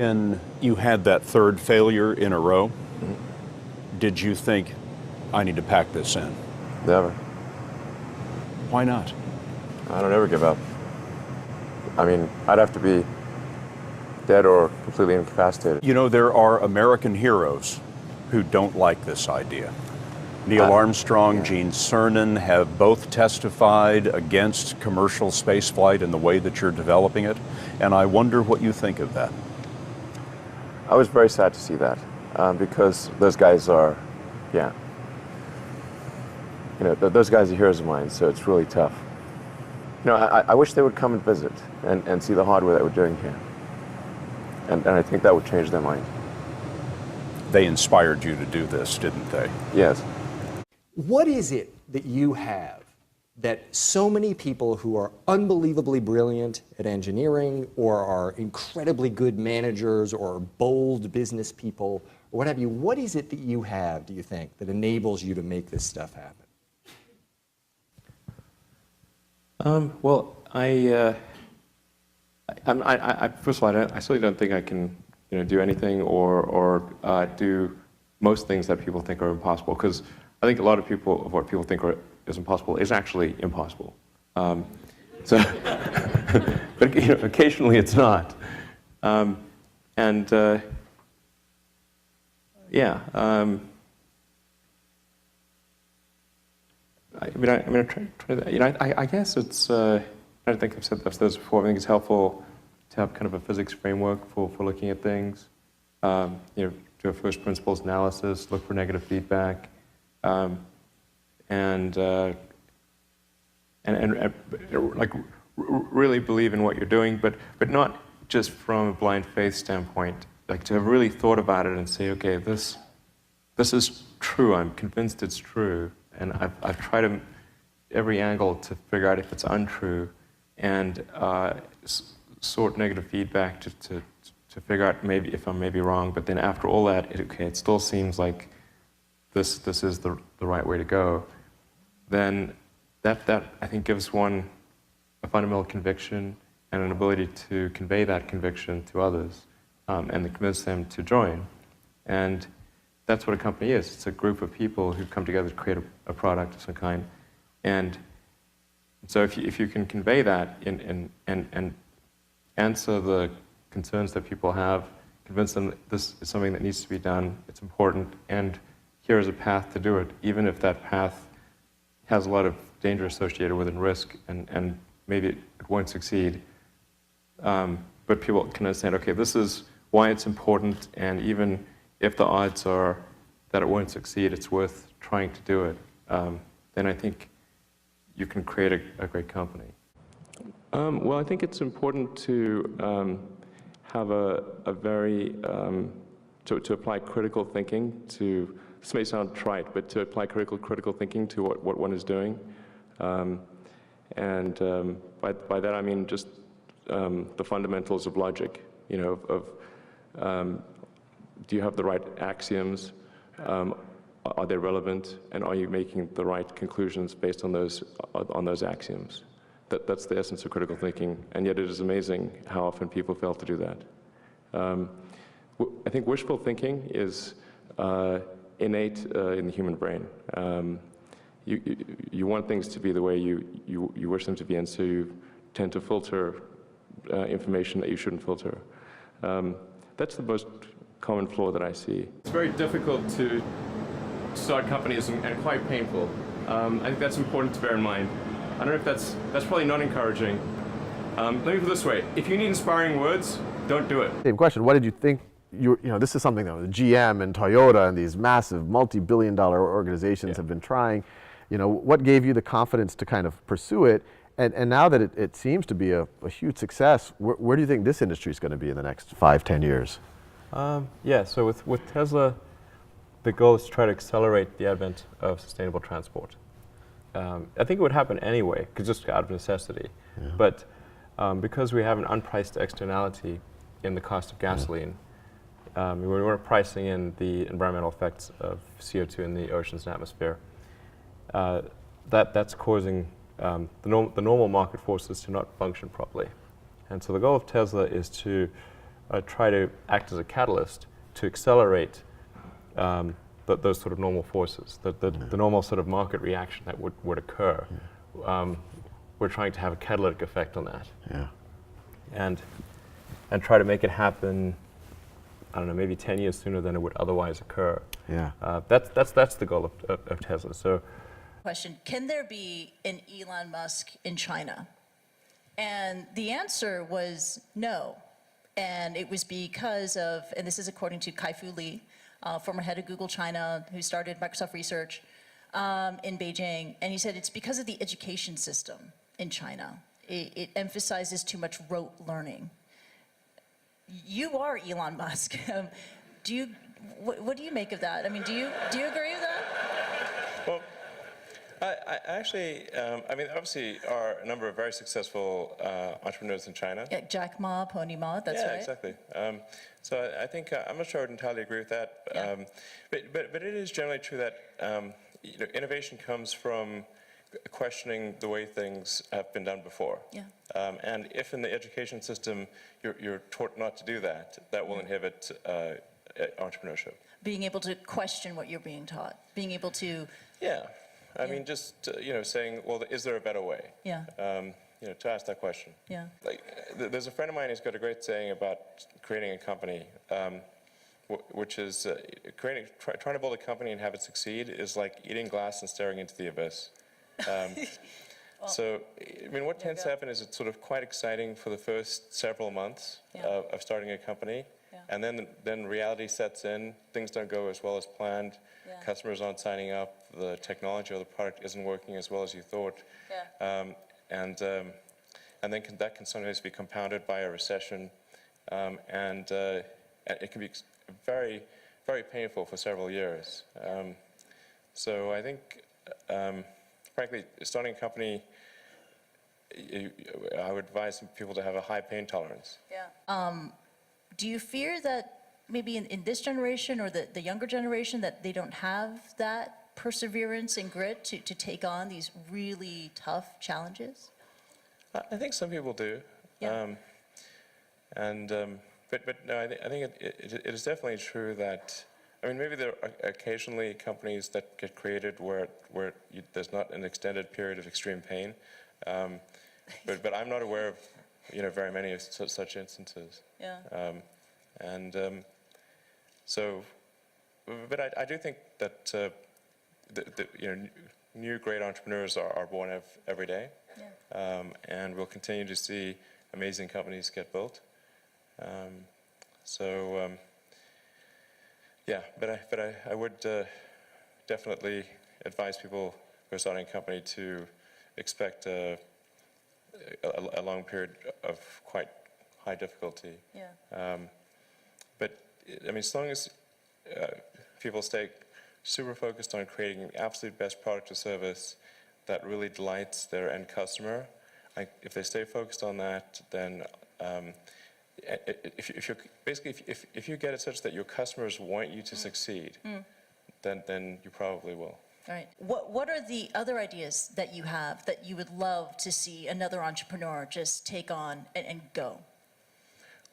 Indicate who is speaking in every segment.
Speaker 1: When you had that third failure in a row, did you think, I need to pack this in?
Speaker 2: Never.
Speaker 1: Why not?
Speaker 2: I don't ever give up. I mean, I'd have to be dead or completely incapacitated.
Speaker 1: You know, there are American heroes who don't like this idea. Neil Armstrong, Gene Cernan have both testified against commercial spaceflight in the way that you're developing it, and I wonder what you think of that.
Speaker 2: I was very sad to see that because those guys are, you know, those guys are heroes of mine, so it's really tough. You know, I wish they would come and visit and see the hardware that we're doing here. And I think that would change their mind.
Speaker 1: They inspired you to do this, didn't they?
Speaker 2: Yes.
Speaker 3: What is it that you have that so many people who are unbelievably brilliant at engineering or are incredibly good managers or bold business people or what have you, what is it that you have, do you think, that enables you to make this stuff happen?
Speaker 4: Well, first of all, I certainly don't think I can, do anything or do most things that people think are impossible. Because I think a lot of what people think is impossible is actually impossible. But occasionally it's not. I guess it's. I think I've said this before. I think it's helpful to have kind of a physics framework for looking at things. Do a first principles analysis, look for negative feedback, and really believe in what you're doing, but not just from a blind faith standpoint. Like to have really thought about it and say, okay, this is true. I'm convinced it's true, and I've tried every angle to figure out if it's untrue, and sort negative feedback to figure out maybe if I'm maybe wrong. But then after all that, it still seems like this is the right way to go. Then that I think gives one a fundamental conviction and an ability to convey that conviction to others and to convince them to join. And that's what a company is. It's a group of people who come together to create a product of some kind. And so if you can convey that and answer the concerns that people have, convince them that this is something that needs to be done, it's important, and here is a path to do it, even if that path has a lot of danger associated with it and risk, and maybe it won't succeed. But people can understand, okay, this is why it's important, and even if the odds are that it won't succeed, it's worth trying to do it. Then I think you can create a great company. Well, I think it's important to have a very, to apply critical thinking to, this may sound trite, but to apply critical thinking to what one is doing. By that I mean just the fundamentals of logic, do you have the right axioms? Are they relevant? And are you making the right conclusions based on those axioms? That's the essence of critical thinking, and yet it is amazing how often people fail to do that. I think wishful thinking is innate in the human brain. You want things to be the way you wish them to be, and so you tend to filter information that you shouldn't filter. That's the most common flaw that I see. It's very difficult to start companies and quite painful. I think that's important to bear in mind. I don't know if that's probably not encouraging. Let me put it this way: if you need inspiring words, don't do it.
Speaker 5: Same question. What did you think? This is something that GM and Toyota and these massive multi-billion-dollar organizations have been trying. What gave you the confidence to kind of pursue it? And now that it seems to be a huge success, where do you think this industry is going to be in the next 5-10 years?
Speaker 4: So with Tesla, the goal is to try to accelerate the advent of sustainable transport. I think it would happen anyway, just out of necessity. Yeah. But because we have an unpriced externality in the cost of gasoline, we weren't pricing in the environmental effects of CO2 in the oceans and atmosphere. That's causing the normal market forces to not function properly. And so the goal of Tesla is to try to act as a catalyst to accelerate those sort of normal forces, the normal sort of market reaction that would occur. We're trying to have a catalytic effect on that.
Speaker 5: Yeah.
Speaker 4: And try to make it happen, I don't know, maybe 10 years sooner than it would otherwise occur.
Speaker 5: Yeah.
Speaker 4: That's the goal of Tesla. So,
Speaker 6: question, can there be an Elon Musk in China? And the answer was no. And it was because of, and this is according to Kai-Fu Lee, former head of Google China, who started Microsoft Research in Beijing. And he said it's because of the education system in China. It emphasizes too much rote learning. You are Elon Musk. What do you make of that? I mean, do you agree with that?
Speaker 7: Well, I actually, I mean, obviously, are a number of very successful entrepreneurs in China.
Speaker 6: Yeah, Jack Ma, Pony Ma, that's right.
Speaker 7: Yeah, exactly. So I think I'm not sure I would entirely agree with that.
Speaker 6: Yeah.
Speaker 7: But it is generally true that you know, innovation comes from questioning the way things have been done before.
Speaker 6: Yeah.
Speaker 7: And if in the education system you're taught not to do that, that will inhibit entrepreneurship.
Speaker 6: Being able to question what you're being taught, being able to,
Speaker 7: Yeah. I mean, just you know, saying, well, is there a better way?
Speaker 6: yeah,
Speaker 7: You know, to ask that question.
Speaker 6: yeah,
Speaker 7: Like, there's a friend of mine who's got a great saying about creating a company, which is trying to build a company and have it succeed is like eating glass and staring into the abyss. So, I mean, what tends to happen is it's sort of quite exciting for the first several months
Speaker 6: Yeah.
Speaker 7: of starting a company.
Speaker 6: Yeah.
Speaker 7: And then reality sets in, things don't go as well as planned,
Speaker 6: Yeah.
Speaker 7: customers aren't signing up, the technology or the product isn't working as well as you thought.
Speaker 6: yeah,
Speaker 7: And then that can sometimes be compounded by a recession, and it can be very, very painful for several years. So I think, frankly, starting a company, I would advise people to have a high pain tolerance.
Speaker 6: yeah. Do you fear that maybe in this generation or the younger generation that they don't have that perseverance and grit to take on these really tough challenges?
Speaker 7: I think some people do.
Speaker 6: Yeah.
Speaker 7: But no, I think it is definitely true that, I mean, maybe there are occasionally companies that get created where there's not an extended period of extreme pain. But I'm not aware of, you know, very many of such instances.
Speaker 6: Yeah.
Speaker 7: So, but I do think that you know, new great entrepreneurs are born every day.
Speaker 6: Yeah.
Speaker 7: And we'll continue to see amazing companies get built. Yeah, but I would definitely advise people who are starting a company to expect a long period of quite high difficulty.
Speaker 6: Yeah.
Speaker 7: But I mean, as long as people stay super focused on creating the absolute best product or service that really delights their end customer, if they stay focused on that, then if you get it such that your customers want you to succeed, then you probably will.
Speaker 6: All right. What are the other ideas that you have that you would love to see another entrepreneur just take on and go?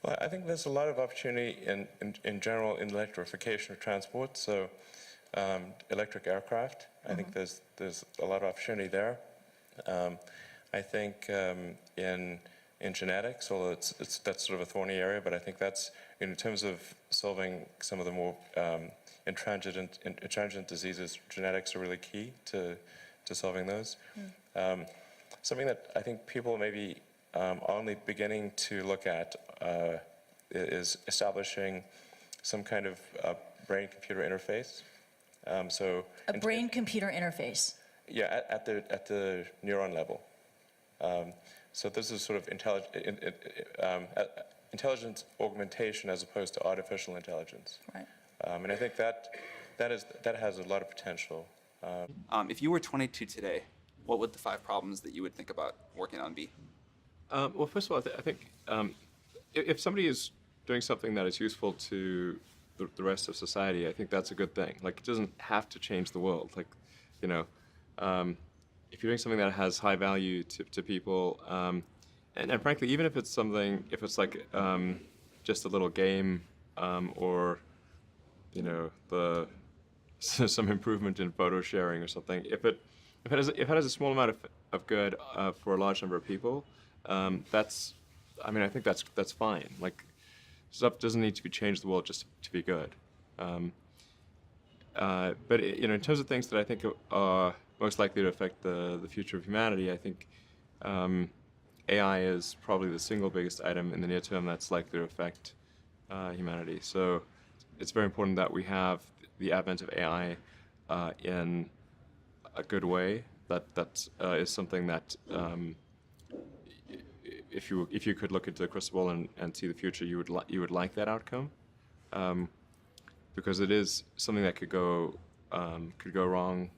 Speaker 7: Well, I think there's a lot of opportunity in general in electrification of transport. So electric aircraft, I think there's a lot of opportunity there. I think in genetics, although that's sort of a thorny area, but I think that's in terms of solving some of the more intransigent diseases, genetics are really key to solving those. Something that I think people maybe only beginning to look at is establishing some kind of brain-computer interface. So
Speaker 6: A brain-computer interface.
Speaker 7: yeah, at the neuron level. So this is sort of intelligence augmentation as opposed to artificial intelligence.
Speaker 6: Right.
Speaker 7: And I think that has a lot of potential.
Speaker 8: If you were 22 today, what would the 5 problems that you would think about working on be?
Speaker 4: well, first of all, I think if somebody is doing something that is useful to the rest of society, I think that's a good thing. Like, it doesn't have to change the world. Like, you know, if you're doing something that has high value to people, and frankly, even if it's something, if it's like just a little game or some improvement in photo sharing or something. If it has a small amount of good for a large number of people, I think that's fine. Like, stuff doesn't need to be changed the world just to be good. But in terms of things that I think are most likely to affect the future of humanity, I think AI is probably the single biggest item in the near term that's likely to affect humanity. So it's very important that we have the advent of AI in a good way. That is something that if you could look into the crystal ball and see the future, you would like that outcome, because it is something that could go wrong,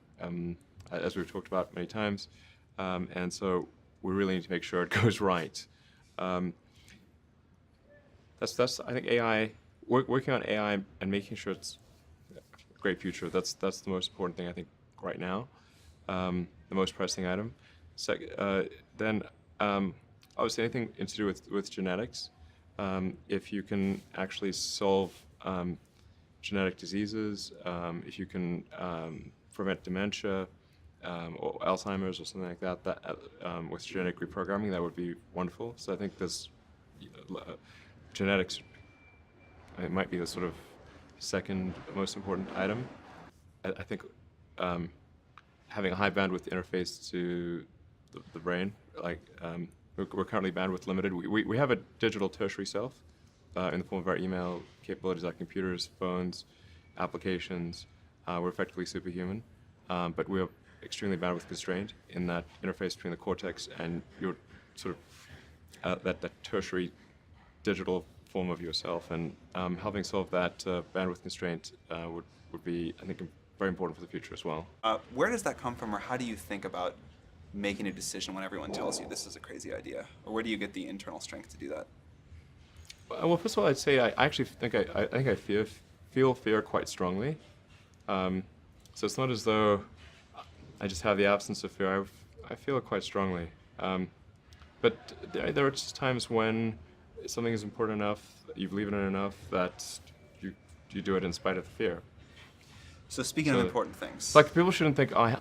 Speaker 4: as we've talked about many times, and so we really need to make sure it goes right. That's I think AI, working on AI and making sure it's a great future. That's the most important thing I think right now, the most pressing item. Then obviously anything to do with genetics. If you can actually solve genetic diseases, if you can prevent dementia or Alzheimer's or something like that, with genetic reprogramming, that would be wonderful. So I think this genetics, it might be the sort of second most important item. I think having a high bandwidth interface to the brain, like we're currently bandwidth limited. We have a digital tertiary self in the form of our email capabilities, like computers, phones, applications. We're effectively superhuman, but we're extremely bandwidth constrained in that interface between the cortex and your sort of that tertiary digital form of yourself. And helping solve that bandwidth constraint would be, I think, very important for the future as well.
Speaker 8: Where does that come from, or how do you think about making a decision when everyone tells you this is a crazy idea? Or where do you get the internal strength to do that?
Speaker 4: Well, first of all, I'd say I actually think I feel fear quite strongly. So it's not as though I just have the absence of fear. I feel it quite strongly. But there are just times when something is important enough, you believe in it enough, that you do it in spite of the fear.
Speaker 8: So speaking of important things,
Speaker 4: like, people shouldn't think people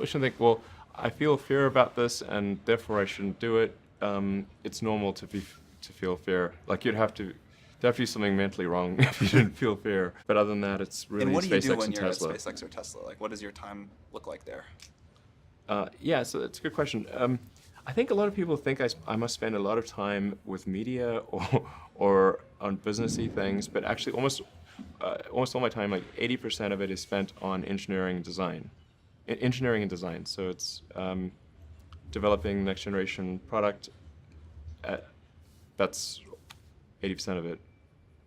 Speaker 4: shouldn't think, well, I feel fear about this and therefore I shouldn't do it. It's normal to feel fear. Like, there'd have to be something mentally wrong if you didn't feel fear. But other than that, it's really
Speaker 8: and what do you
Speaker 4: SpaceX
Speaker 8: do when
Speaker 4: and
Speaker 8: you're
Speaker 4: Tesla.
Speaker 8: at SpaceX or Tesla? Like, what does your time look like there?
Speaker 4: Yeah, so that's a good question. I think a lot of people think I must spend a lot of time with media or on businessy things, but actually almost all my time, like 80% of it, is spent on engineering and design. So it's developing next generation product. That's 80% of it.